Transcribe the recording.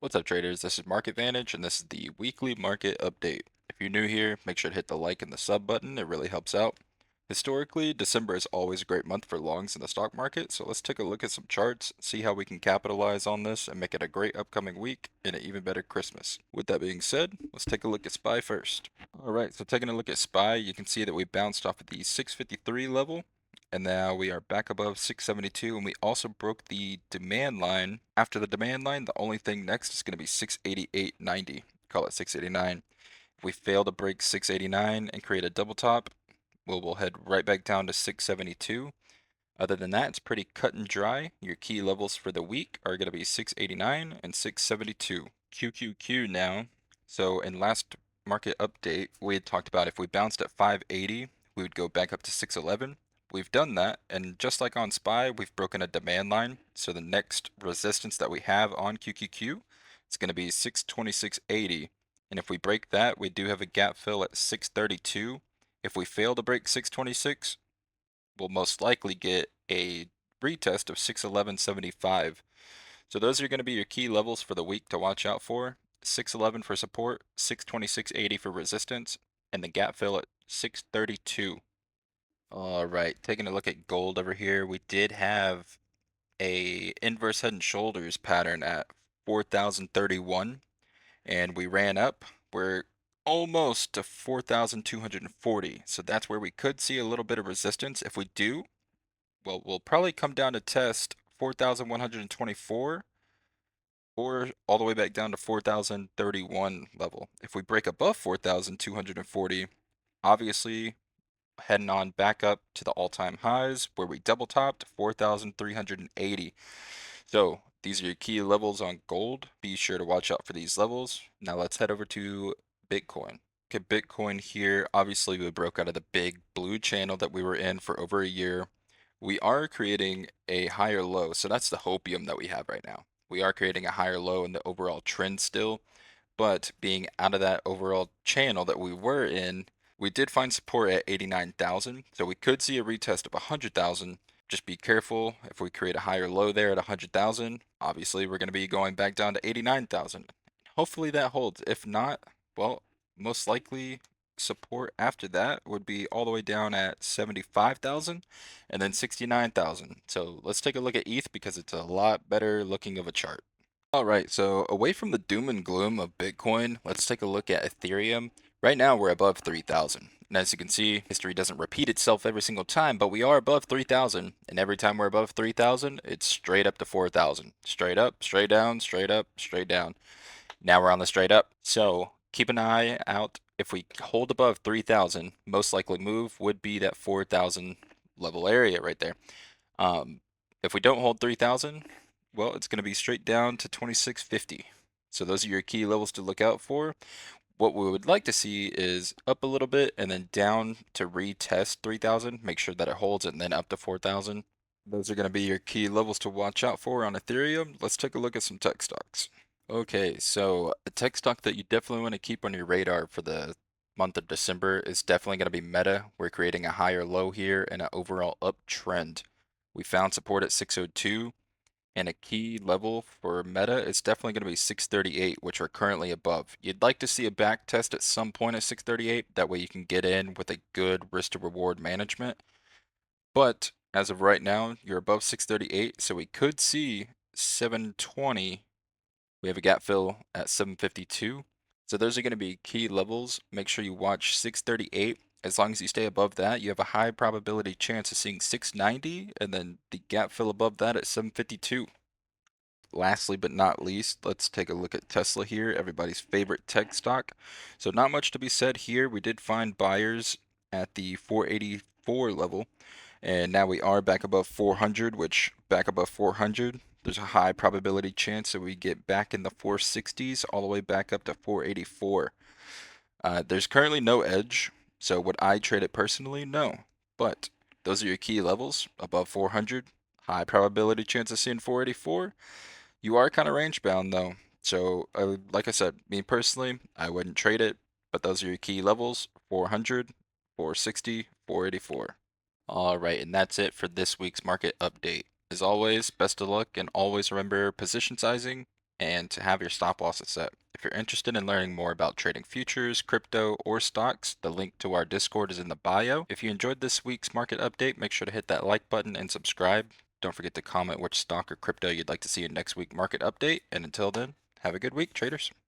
What's up, traders? This is Market Vantage, and this is the weekly market update. If you're new here, make sure to hit the like and the sub button, it really helps out. Historically, December is always a great month for longs in the stock market, so let's take a look at some charts, see how we can capitalize on this, and make it a great upcoming week and an even better Christmas. With that being said, let's take a look at SPY first. Alright, so taking a look at SPY, you can see that we bounced off of the 653 level, and now we are back above 672, and we also broke the demand line. After the demand line, the only thing next is going to be 688.90. Call it 689. If we fail to break 689 and create a double top, we'll head right back down to 672. Other than that, it's pretty cut and dry. Your key levels for the week are going to be 689 and 672. QQQ now. So in last market update, we had talked about if we bounced at 580, we would go back up to 611. We've done that, and just like on SPY, we've broken a demand line. So the next resistance that we have on QQQ is going to be 626.80. And if we break that, we do have a gap fill at 632. If we fail to break 626, we'll most likely get a retest of 611.75. So those are going to be your key levels for the week to watch out for. 611 for support, 626.80 for resistance, and the gap fill at 632. All right, taking a look at gold over here, we did have a inverse head and shoulders pattern at 4,031, and we ran up. We're almost to 4,240, so that's where we could see a little bit of resistance. If we do, well, we'll probably come down to test 4,124 or all the way back down to 4,031 level. If we break above 4,240, obviously heading on back up to the all-time highs where we double topped 4,380. So these are your key levels on gold. Be sure to watch out for these levels. Now let's head over to Bitcoin. Okay, Bitcoin here, obviously we broke out of the big blue channel that we were in for over a year. We are creating a higher low, so that's the hopium that we have right now. We are creating a higher low in the overall trend still, but being out of that overall channel that we were in, we did find support at 89,000, so we could see a retest of 100,000. Just be careful if we create a higher low there at 100,000. Obviously, we're going to be going back down to 89,000. Hopefully that holds. If not, well, most likely support after that would be all the way down at 75,000 and then 69,000. So let's take a look at ETH because it's a lot better looking of a chart. All right, so away from the doom and gloom of Bitcoin, let's take a look at Ethereum. Right now, we're above 3,000. And as you can see, history doesn't repeat itself every single time, but we are above 3,000. And every time we're above 3,000, it's straight up to 4,000. Straight up, straight down, straight up, straight down. Now we're on the straight up. So keep an eye out. If we hold above 3,000, most likely move would be that 4,000 level area right there. If we don't hold 3,000, well, it's going to be straight down to 2650. So those are your key levels to look out for. What we would like to see is up a little bit and then down to retest 3,000. Make sure that it holds and then up to 4,000. Those are going to be your key levels to watch out for on Ethereum. Let's take a look at some tech stocks. Okay, so a tech stock that you definitely want to keep on your radar for the month of December is definitely going to be Meta. We're creating a higher low here and an overall uptrend. We found support at 602, and a key level for Meta is definitely going to be 638, which are currently above. You'd like to see a back test at some point at 638. That way you can get in with a good risk to reward management. But as of right now, you're above 638, so we could see 720. We have a gap fill at 752. So those are going to be key levels. Make sure you watch 638. As long as you stay above that, you have a high probability chance of seeing 690 and then the gap fill above that at 752. Lastly but not least, let's take a look at Tesla here, everybody's favorite tech stock. So not much to be said here. We did find buyers at the 484 level, and now we are back above 400, which back above 400, there's a high probability chance that we get back in the 460s all the way back up to 484. There's currently no edge, so would I trade it personally? No. But those are your key levels above 400, high probability chance of seeing 484. You are kind of range bound though. So, like I said, me personally, I wouldn't trade it, but those are your key levels 400, 460, 484. All right, and that's it for this week's market update. As always, best of luck and always remember position sizing and to have your stop losses set. If you're interested in learning more about trading futures, crypto, or stocks, the link to our Discord is in the bio. If you enjoyed this week's market update, make sure to hit that like button and subscribe. Don't forget to comment which stock or crypto you'd like to see in next week's market update. And until then, have a good week, traders.